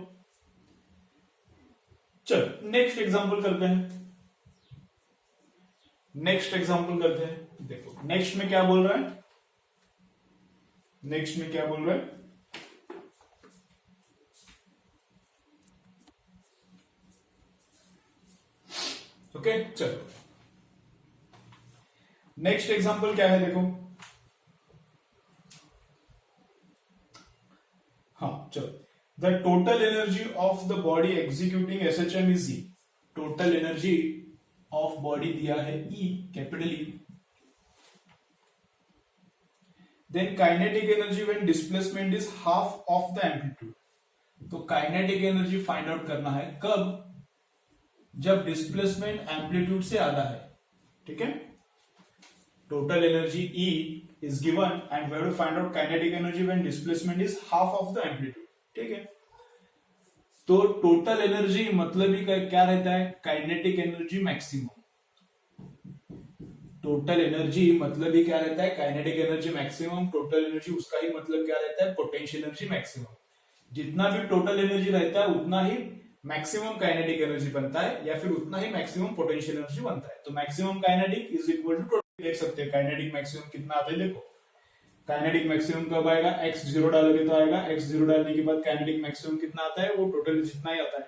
चलो नेक्स्ट एग्जांपल करते हैं. नेक्स्ट एग्जांपल करते हैं. देखो नेक्स्ट में क्या बोल रहा है? नेक्स्ट में क्या बोल रहा है? ओके, चलो नेक्स्ट एग्जांपल क्या है? देखो, हाँ चलो. The total energy of the body executing SHM is E. Total energy of body दिया है E, capital E. Then kinetic energy when displacement is half of the amplitude. तो काइनेटिक एनर्जी फाइंड आउट करना है कब? जब displacement amplitude से आधा है. ठीक है, total energy E is given and we have to find out kinetic energy when displacement is half of the amplitude. ठीक है, तो टोटल एनर्जी मतलब ही क्या रहता है? Kinetic energy maximum. Total energy मतलब ही क्या रहता है, kinetic energy maximum, total energy उसका ही मतलब क्या रहता है, पोटेंशियल एनर्जी मैक्सिमम। जितना भी टोटल एनर्जी रहता है उतना ही मैक्सिमम काइनेटिक एनर्जी बनता है या फिर उतना ही मैक्सिमम पोटेंशियल एनर्जी बनता है। तो maximum kinetic is equal to total. देख सकते हैं काइनेटिक मैक्सिमम कितना आता है, देखो काइनेटिक मैक्सिमम कब आएगा, x जीरो डालोगे तो आएगा, x जीरो डालने के बाद काइनेटिक मैक्सिमम कितना आता है, वो टोटल जितना ही आता है।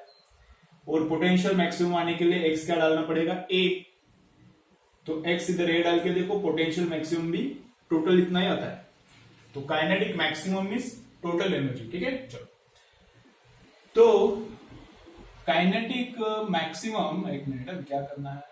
और पोटेंशियल मैक्सिमम आने के लिए x क्या डालना पड़ेगा, a। तो x इधर a डाल के देखो, पोटेंशियल मैक्सिमम भी टोटल इतना ही आता है। तो kinetic maximum means total energy, ठीक है। चलो तो काइनेटिक मैक्सिमम, एक मिनट अब क्या करना है,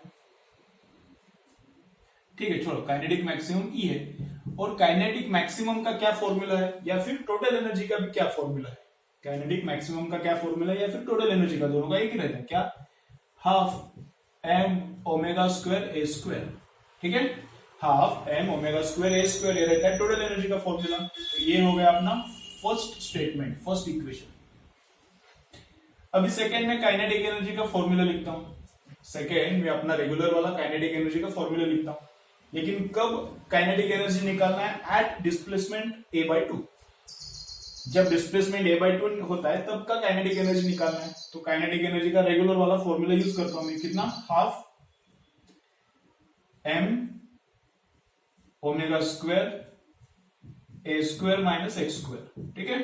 ठीक है छोड़ो, काइनेटिक मैक्सिमम ई है। और काइनेटिक मैक्सिमम का क्या फॉर्मूला है या फिर टोटल एनर्जी का भी क्या फॉर्मूला है, काइनेटिक मैक्सिमम का क्या फॉर्मूला है या फिर टोटल एनर्जी का, दोनों का एक ही रहता है क्या, half M omega square A square, ठीक है। Half M omega square A square ये रहता है टोटल एनर्जी का फॉर्मूला। तो ये हो गया अपना फर्स्ट स्टेटमेंट, फर्स्ट इक्वेशन। अभी सेकेंड में काइनेटिक एनर्जी का फॉर्मूला लिखता हूं। सेकेंड में अपना रेगुलर वाला काइनेटिक एनर्जी का फॉर्मूला लिखता हूं, लेकिन कब काइनेटिक एनर्जी निकालना है, एट डिस्प्लेसमेंट a/2। जब डिस्प्लेसमेंट a/2 होता है तब का काइनेटिक एनर्जी निकालना है। तो काइनेटिक एनर्जी का रेगुलर वाला फॉर्मूला यूज करता हूं मैं, कितना, half m omega square A square minus x square, ठीक है।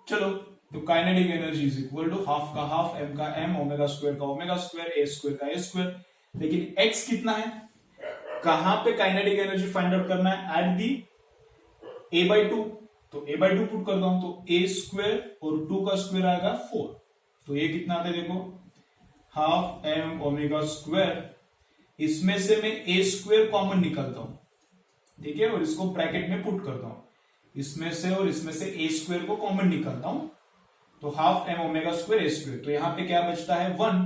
चलो तो kinetic energy is equal to half का हाफ, m का m, ओमेगा स्क्वायर का ओमेगा स्क्वायर, ए स्क्वायर का ए स्क्वायर। लेकिन x कितना है, कहां पे काइनेटिक एनर्जी फाइंड आउट करना है, एट दी a/2। तो a/2 पुट करता हूं तो a स्क्वायर और 2 का स्क्वायर आएगा 4। तो ये कितना आता है देखो, हाफ m ओमेगा स्क्वायर, इसमें से मैं a स्क्वायर कॉमन निकालता हूं, ठीक है, और इसको ब्रैकेट में पुट करता हूं, इसमें से और इसमें से a स्क्वायर को कॉमन निकालता हूं। तो half m omega square A square, तो यहां पे क्या बचता है 1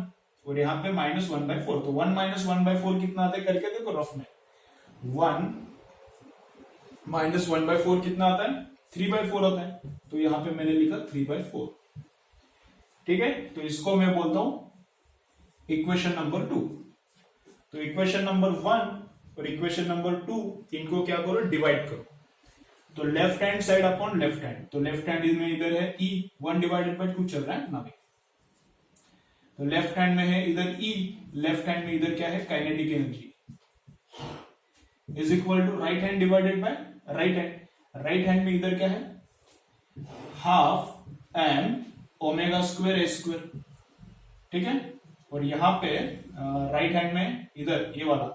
और यहाँ पे -1/4। तो 1 - 1/4 कितना आता है करके देखो रफ में, 1 - 1/4 कितना आता है, 3/4 आता है। तो यहाँ पे मैंने लिखा 3/4, ठीक है। तो इसको मैं बोलता हूं इक्वेशन नंबर 2। तो इक्वेशन नंबर 1 और इक्वेशन नंबर 2 इनको क्या करो, डिवाइड करो। तो left hand side upon left hand, तो लेफ्ट हैंड में इधर है E, 1/2 चल रहा है ना भाई। तो लेफ्ट हैंड में है इधर E, लेफ्ट हैंड में इधर क्या है, kinetic energy, is equal to right hand divided by right hand. Right hand में इधर क्या है, half m omega square A square, ठीक है। और यहां पे राइट हैंड में इधर ये वाला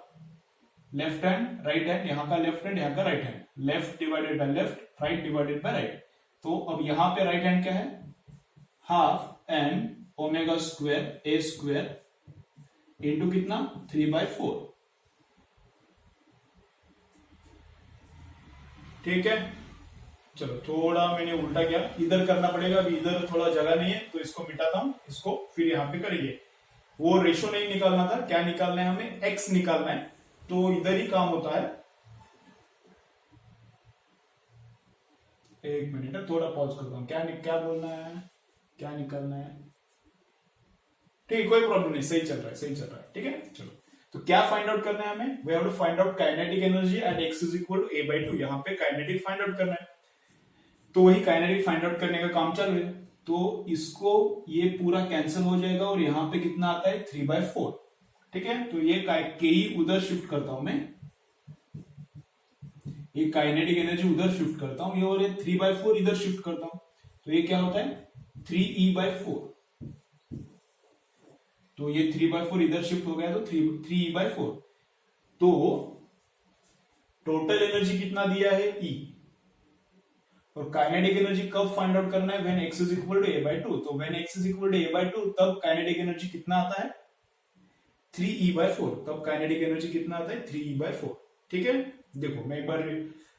लेफ्ट हैंड राइट हैंड, यहां का लेफ्ट हैंड यहां का right hand, left divided by left, right divided by right. तो अब यहां पे राइट हैंड क्या है, half m omega square A square into कितना, 3/4, ठीक है। चलो थोड़ा मैंने उल्टा किया, इधर करना पड़ेगा, अभी इधर थोड़ा जगह नहीं है तो इसको मिटाता हूं, इसको फिर यहां पे करेंगे। वो रेशो नहीं निकालना था, क्या निकालना है हमें, x निकालना है, तो इधर ही काम होता है। एक मिनट थोड़ा पॉज करता हूं, क्या बोलना है, क्या निकालना है, ठीक है कोई प्रॉब्लम नहीं, सही चल रहा है, सही चल रहा है, ठीक है। चलो तो क्या फाइंड आउट करना है हमें, we have to find out kinetic energy at x is equal to a/2। यहां पे काइनेटिक फाइंड आउट करना है, तो वही काइनेटिक फाइंड आउट करने का काम चल रहा है। तो इसको ये पूरा कैंसिल हो जाएगा और यहाँ पे कितना आता है, 3/4, ठीक है। तो ये के उधर शिफ्ट करता हूं मैं, ये काइनेटिक एनर्जी उधर शिफ्ट करता हूं, ये और ये 3/4 इधर शिफ्ट करता हूं, तो ये क्या होता है 3e/4। तो ये 3/4 इधर शिफ्ट हो गया तो 3e/4। तो टोटल एनर्जी कितना दिया है E, और काइनेटिक एनर्जी कब फाइंड आउट करना है, when x is equal to a/2। तो when x is equal to a/2 तब काइनेटिक एनर्जी कितना आता है, 3e/4। तब काइनेटिक एनर्जी कितना आता है, 3e/4, ठीक है। देखो मैं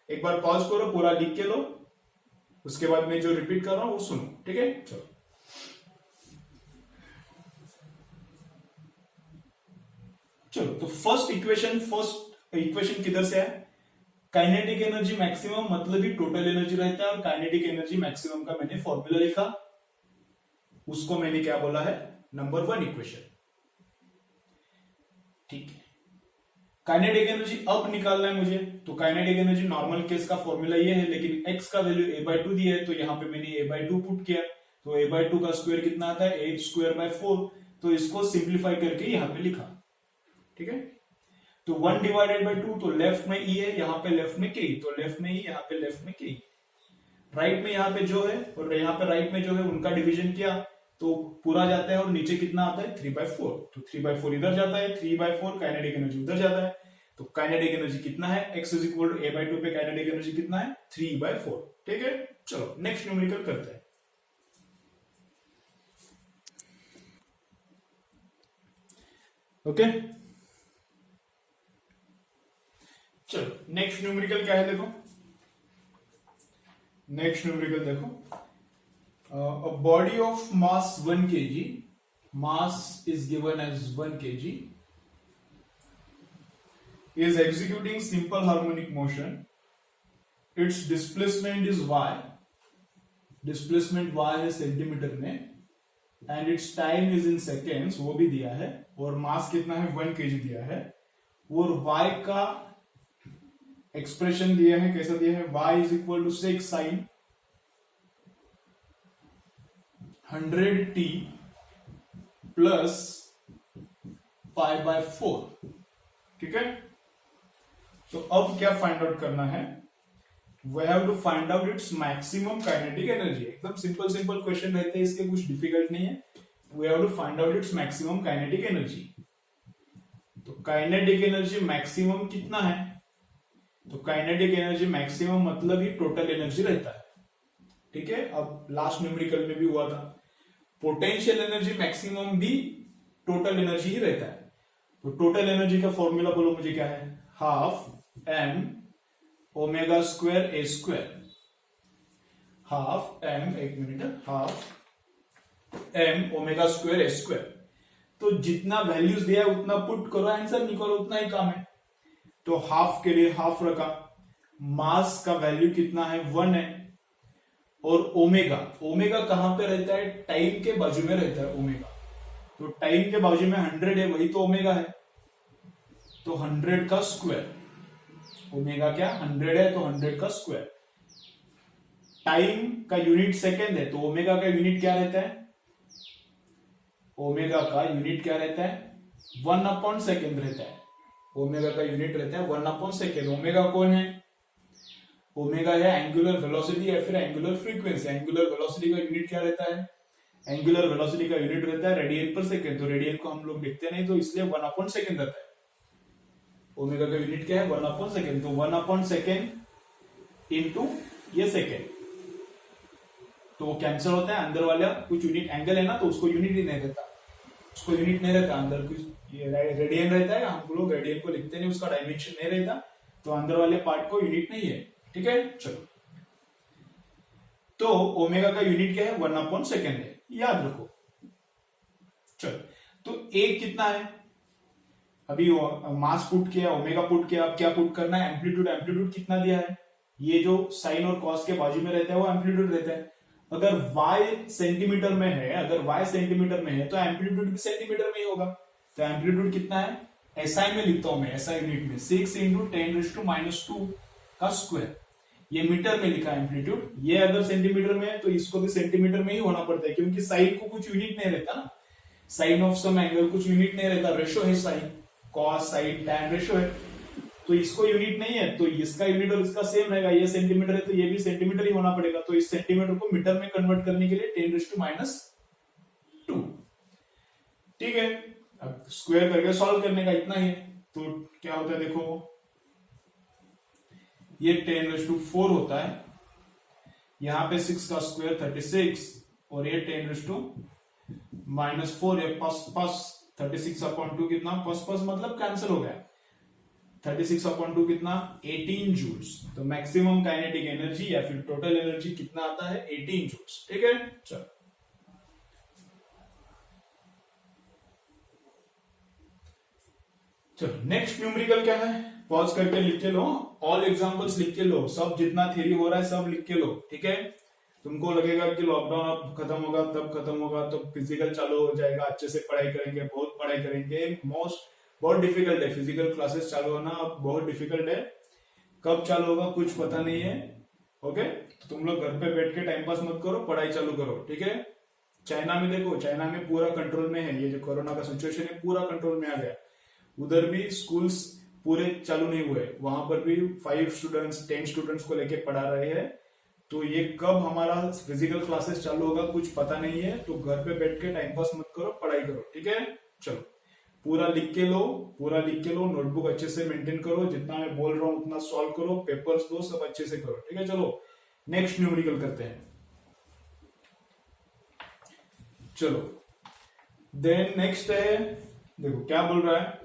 एक बार पॉज करो, पूरा लिख के लो, उसके बाद मैं जो रिपीट कर रहा हूं वो सुनो, ठीक है। चलो चलो तो फर्स्ट इक्वेशन किधर से है, काइनेटिक एनर्जी मैक्सिमम मतलब ही टोटल एनर्जी रहता है, और काइनेटिक एनर्जी मैक्सिमम का मैंने फॉर्मूला लिखा, उसको मैंने क्या बोला है, नंबर 1 इक्वेशन, ठीक है। काइनेटिक एनर्जी अब निकालना है मुझे, तो काइनेटिक एनर्जी नॉर्मल केस का फॉर्मूला ये है, लेकिन एक्स का वैल्यू a/2 दिया है, तो यहाँ पे मैंने a/2 पुट किया, तो a/2 का स्क्वायर कितना आता है, h²/4, तो इसको सिंप्लीफाई करके यहाँ पे लिखा, ठीक है। तो 1/2, तो लेफ्ट में e है, यहाँ पे लेफ्ट में k, तो लेफ्ट में e, यहाँ पे लेफ्ट में k, राइट में यहाँ पे जो है और यहाँ पे राइट में जो है उनका डिवीजन किया तो पूरा जाता है, और नीचे कितना आता है 3/4, तो 3/4 इधर जाता है, 3/4 काइनेटिक एनर्जी उधर जाता है, तो काइनेटिक एनर्जी कितना है, x is equal to a/2 पे काइनेटिक एनर्जी कितना है 3/4, ठीक है। चलो नेक्स्ट न्यूमेरिकल करते हैं। ओके, चलो नेक्स्ट न्यूमेरिकल क्या है, देखो नेक्स्ट न्यूमेरिकल देखो, a body of mass 1 kg, mass is given as 1 kg, is executing simple harmonic motion, its displacement is y, displacement y है सेंटीमीटर में, and its time is in seconds, वो भी दिया है, और मास कितना है 1 kg दिया है, और y का एक्सप्रेशन दिया है, कैसा दिया है, y is equal to 6 sin 100t plus π/4, ठीक है। तो अब क्या फाइंड आउट करना है, we have to find out its maximum kinetic energy, एकदम सिंपल सिंपल क्वेश्चन रहते हैं, इसके कुछ डिफिकल्ट नहीं है, we have to find out its maximum kinetic energy. तो काइनेटिक एनर्जी मैक्सिमम कितना है, तो काइनेटिक एनर्जी मैक्सिमम मतलब ही टोटल एनर्जी रहता है, ठीक है। अब लास्ट न्यूमेरिकल में भी हुआ था, पोटेंशियल एनर्जी मैक्सिमम भी टोटल एनर्जी ही रहता है, तो टोटल एनर्जी का फॉर्मूला बोलो मुझे क्या है, half m omega square a square, half m, एक minute, half m omega square a square, तो जितना वैल्यूज दिया है उतना पुट करो, आंसर निकालो, उतना ही काम है। तो हाफ के लिए हाफ रखा, मास का वैल्यू कितना है 1 है, और ओमेगा, ओमेगा कहां पे रहता है, टाइम के बाजू में रहता है ओमेगा, तो टाइम के बाजू में 100 है, वही तो ओमेगा है, तो 100 का स्क्वायर, ओमेगा क्या 100 है, तो 100 का स्क्वायर, टाइम का यूनिट सेकेंड है, तो ओमेगा का यूनिट क्या रहता है, ओमेगा का यूनिट क्या रहता है 1/सेकेंड रहता है, ओमेगा का यूनिट रहता है 1/सेकेंड। ओमेगा कौन है, ओमेगा है एंगुलर वेलोसिटी या फिर एंगुलर फ्रीक्वेंसी, एंगुलर वेलोसिटी का यूनिट क्या रहता है, एंगुलर वेलोसिटी का यूनिट रहता है रेडियन पर सेकेंड, तो रेडियन को हम लोग लिखते नहीं, तो इसलिए 1/सेकेंड रहता है, ओमेगा का यूनिट क्या है 1/सेकेंड, तो 1/सेकेंड इंटू ये सेकेंड, तो वो कैंसिल होता है, अंदर वाला कुछ यूनिट एंगल है ना, तो उसको यूनिट ही नहीं रहता, उसको यूनिट नहीं रहता, अंदर कुछ ये रेडियन रहता है, हम लोग रेडियन को लिखते नहीं, उसका डायमेंशन नहीं रहता, तो अंदर वाले पार्ट को यूनिट नहीं है, ठीक है। चलो, तो ओमेगा का यूनिट क्या है 1/सेकेंड है, याद रखो। चलो, तो ए कितना है, अभी मास पुट किया, ओमेगा पुट किया, अब क्या पुट करना है, एम्पलीट्यूड, एम्पलीट्यूड कितना दिया है, ये जो साइन और कॉस के बाजू में रहता है वो एम्पलीट्यूड रहता है, अगर y सेंटीमीटर में है, अगर y सेंटीमीटर में है तो एम्पलीट्यूड भी सेंटीमीटर में ही होगा, तो एम्पलीट्यूड कितना है, SI में लिखता हूं मैं, SI यूनिट में 6 × 10⁻² का स्क्वायर, ये मीटर में लिखा है एम्पलीट्यूड, ये अगर सेंटीमीटर में है तो इसको भी सेंटीमीटर में ही होना पड़ता है, क्योंकि साइन को कुछ यूनिट नहीं रहता ना, साइन ऑफ सम एंगल कुछ यूनिट नहीं रहता, रेशो है sign, cos sine tan ratio है, तो इसको यूनिट नहीं है, तो इसका यूनिट और इसका सेम रहेगा, ये सेंटीमीटर है तो ये भी सेंटीमीटर ही होना पड़ेगा, तो इस सेंटीमीटर को मीटर में कन्वर्ट करने के लिए 10⁻², ठीक है। अब स्क्वायर करके सॉल्व करने का इतना ही है, तो क्या होता है देखो, ये 10⁻4 होता है, यहां पे 6 का स्क्वायर 36, और ये 10⁻⁻4 है, प्लस 36/2 कितना, प्लस मतलब कैंसिल हो गया, 36/2 कितना 18 जूल्स, तो मैक्सिमम काइनेटिक एनर्जी या फिर टोटल एनर्जी कितना आता है 18 जूल्स, ठीक है। चलो, नेक्स्ट न्यूमेरिकल क्या है, पॉज करके लिख के लो, ऑल एग्जांपल्स लिख के लो, सब जितना थ्योरी हो रहा है सब लिख के लो, ठीक है। तुमको लगेगा कि लॉकडाउन अब खत्म होगा, तब खत्म होगा तो फिजिकल चालू हो जाएगा, अच्छे से पढ़ाई करेंगे, बहुत पढ़ाई करेंगे, बहुत डिफिकल्ट है, फिजिकल क्लासेस चालू होना अब बहुत डिफिकल्ट है, कब चालू होगा कुछ पता नहीं है। ओके, तो तुम लोग घर पे बैठ के टाइम पास मत करो, पढ़ाई चालू करो, ठीक है। चाइना में देखो, चाइना में पूरा कंट्रोल में है, ये जो कोरोना का सिचुएशन है पूरा कंट्रोल में आ गया। उधर भी स्कूल्स पूरे चालू नहीं हुए, वहां पर भी 5 स्टूडेंट्स 10 स्टूडेंट्स को लेके पढ़ा रहे हैं। तो ये कब हमारा फिजिकल क्लासेस चालू होगा कुछ पता नहीं है, तो घर पे बैठ के टाइम पास मत करो, पढ़ाई करो, ठीक है। चलो पूरा लिख के लो, पूरा लिख के लो, नोटबुक अच्छे से मेंटेन करो, जितना मैं बोल रहा हूं उतना सॉल्व करो, पेपर्स दो, सब अच्छे से करो, ठीक है। चलो नेक्स्ट न्यूमेरिकल करते हैं। चलो देन नेक्स्ट है, देखो क्या बोल रहा है,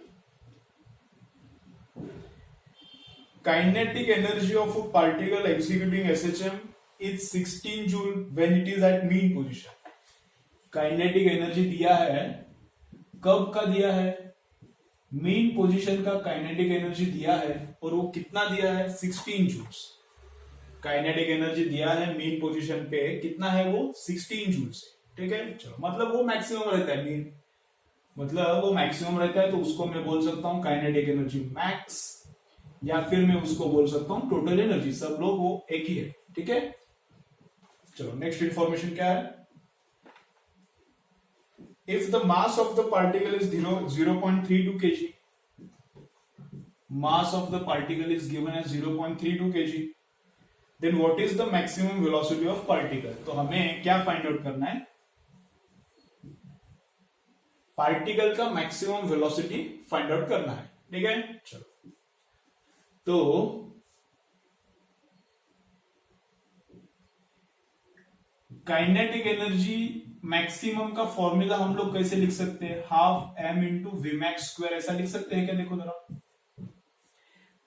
kinetic energy of a particle executing SHM is 16 joule when it is at mean position. Kinetic energy दिया है, कब का दिया है, मीन पोजीशन का काइनेटिक एनर्जी दिया है, और वो कितना दिया है 16 जूल्स। काइनेटिक एनर्जी दिया है मीन पोजीशन पे, कितना है वो 16 जूल्स, ठीक है। चलो मतलब वो मैक्सिमम रहता है, मीन मतलब वो मैक्सिमम रहता है, तो उसको मैं बोल सकता हूं काइनेटिक एनर्जी मैक्स, या फिर मैं उसको बोल सकता हूं टोटल एनर्जी, सब लोग वो एक ही है, ठीक है। चलो नेक्स्ट इंफॉर्मेशन क्या है, if the mass of the particle is 0.32 kg, mass of the particle is given as 0.32 kg, then what is the maximum velocity of particle। तो हमें क्या फाइंड आउट करना है, पार्टिकल का मैक्सिमम वेलोसिटी फाइंड आउट करना है, ठीक है। चलो तो काइनेटिक एनर्जी मैक्सिमम का फॉर्मूला हम लोग कैसे लिख सकते हैं, half m into V max square, ऐसा लिख सकते हैं क्या, देखो जरा।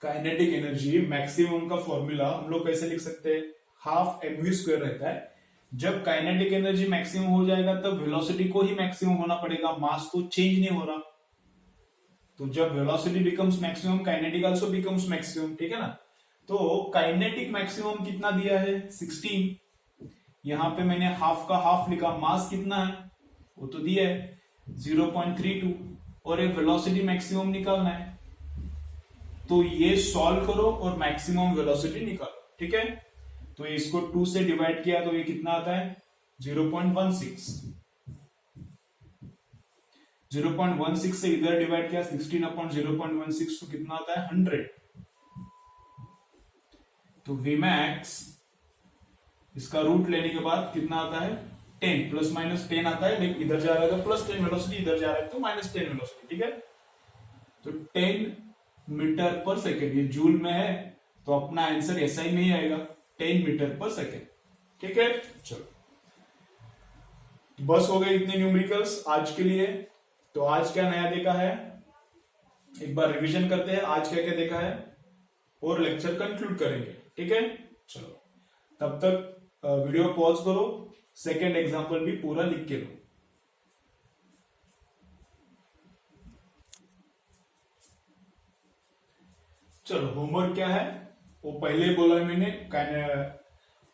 काइनेटिक एनर्जी मैक्सिमम का फॉर्मूला हम लोग कैसे लिख सकते हैं, हाफ एम वी स्क्वायर रहता है। जब काइनेटिक एनर्जी मैक्सिमम हो जाएगा तब वेलोसिटी को ही मैक्सिमम होना पड़ेगा, मास तो चेंज नहीं हो रहा। तो जब velocity becomes maximum, kinetic also becomes maximum, ठीक है ना। तो काइनेटिक मैक्सिमम कितना दिया है 16, यहां पे मैंने हाफ का हाफ लिखा, मास कितना है वो तो दिया है 0.32, और एक वेलोसिटी मैक्सिमम निकालना है, तो ये सॉल्व करो और मैक्सिमम वेलोसिटी निकालो, ठीक है। तो इसको 2 से डिवाइड किया तो ये कितना आता है 0.16, 0.16 से इधर डिवाइड किया 16 अपॉन 0.16 तो कितना आता है 100। तो Vmax इसका रूट लेने के बाद कितना आता है 10, प्लस माइनस 10 आता है, लेकिन इधर जा रहा है प्लस 10 वेलोसिटी, इधर जा रहा है तो माइनस 10 वेलोसिटी, ठीक है। तो 10 मीटर पर सेकेंड, ये जूल में है तो अपना आंसर ऐसा ही नहीं आएगा, 10 मीटर पर सेकेंड, ठीक है। चलो बस हो गए इतने न्यूमेरिकल्स आज के लिए। तो आज क्या नया देखा है, एक बार रिवीजन करते हैं आज क्या क्या देखा है, और लेक्चर कंक्लूड करेंगे, ठीक है। चलो तब तक वीडियो पॉज करो, सेकेंड एग्जांपल भी पूरा लिख के लो। चलो होमवर्क क्या है वो पहले बोला है मैंने,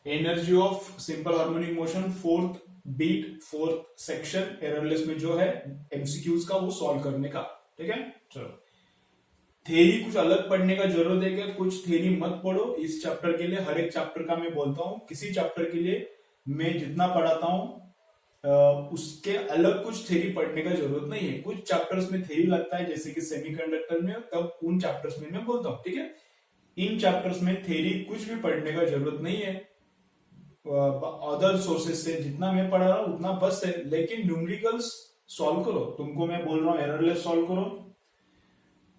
energy of simple harmonic motion fourth beat fourth section errorless में जो है एमसीक्यूज का वो सॉल्व करने का, ठीक है। चलो थेरी कुछ अलग पढ़ने का जरूरत है क्या, कुछ थेरी मत पढ़ो इस चैप्टर के लिए, हर एक चैप्टर का मैं बोलता हूं, किसी चैप्टर के लिए मैं जितना पढ़ाता हूं उसके अलग कुछ थेरी पढ़ने का जरूरत नहीं है। कुछ चैप्टर्स में थेरी लगता है जैसे कि सेमीकंडक्टर में, तब उन चैप्टर्स में मैं बोलता हूं, ठीक है। इन चैप्टर्स में थेरी कुछ भी पढ़ने का जरूरत नहीं है, अदर सोर्सेस से जितना मैं पढ़ा रहा हूं उतना बस है। लेकिन न्यूमेरिकल्स सॉल्व करो, तुमको मैं बोल रहा हूं एररलेस सॉल्व करो,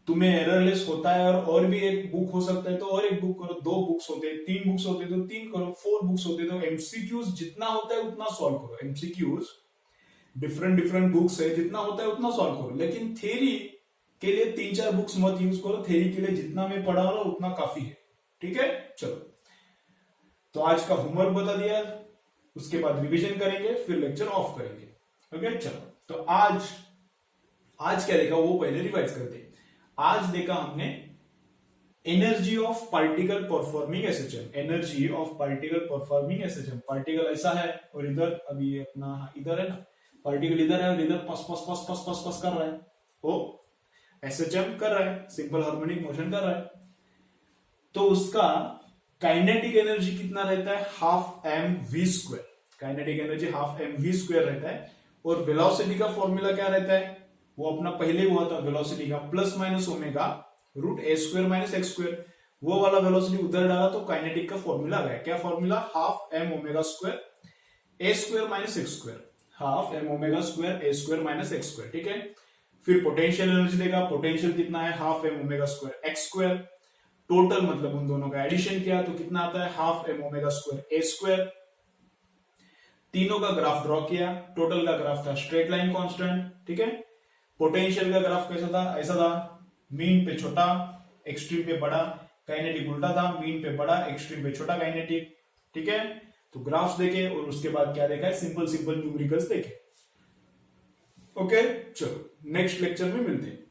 तुम्हें एररलेस होता है और भी एक बुक हो सकता है तो और एक बुक करो, 2 बुक्स होते हैं, 3 बुक्स होते हैं तो 3 करो, 4 बुक्स होते हैं तो एमसीक्यूज जितना होता है उतना सॉल्व करो। एमसीक्यूज डिफरेंट बुक्स है, जितना होता है उतना सॉल्व करो। लेकिन थ्योरी के लिए 3-4 बुक्स मत यूज करो, थ्योरी के लिए जितना मैं पढ़ा रहा हूं उतना काफी है, ठीक है। चलो तो आज का होमवर्क बता दिया, उसके बाद रिवीजन करेंगे, फिर लेक्चर ऑफ करेंगे, ओके। चलो तो आज क्या देखा वो पहले रिवाइज करते हैं। आज देखा हमने energy of particle performing SHM, energy of particle performing SHM. Particle ऐसा है और इधर अभी अपना इधर है ना, पार्टिकल इधर है और इधर पस पस पस पस पस पस कर रहा है, वो एसएचएम कर रहा है, सिंपल हार्मोनिक मोशन कर रहा है, तो उसका काइनेटिक एनर्जी कितना रहता है, half M V square. Kinetic energy half M V square रहता है। और वेलोसिटी का फॉर्मूला क्या रहता है, वो अपना पहले हुआ था वेलोसिटी का, plus minus omega root A square minus x square. वो वाला वेलोसिटी उधर डाला तो काइनेटिक का फॉर्मूला आ गया। क्या formula, half M omega square A square minus x square, half M omega square A square minus x square, ठीक है। फिर पोटेंशियल एनर्जी देगा, पोटेंशियल कितना है, half M omega square x square. Total मतलब उन दोनों का एडिशन किया तो कितना आता है, half M omega square A square. तीनों का ग्राफ ड्रॉ किया, टोटल का ग्राफ था स्ट्रेट लाइन कांस्टेंट, ठीक है। पोटेंशियल का ग्राफ कैसा था, ऐसा था, मीन पे छोटा एक्सट्रीम पे बड़ा, काइनेटिक उल्टा था, मीन पे बड़ा एक्सट्रीम पे छोटा काइनेटिक, ठीक है। तो ग्राफ्स देखे और उसके बाद क्या देखा है, सिंपल सिंपल न्यूमेरिकल्स देखे। ओके, चलो नेक्स्ट लेक्चर में मिलते हैं।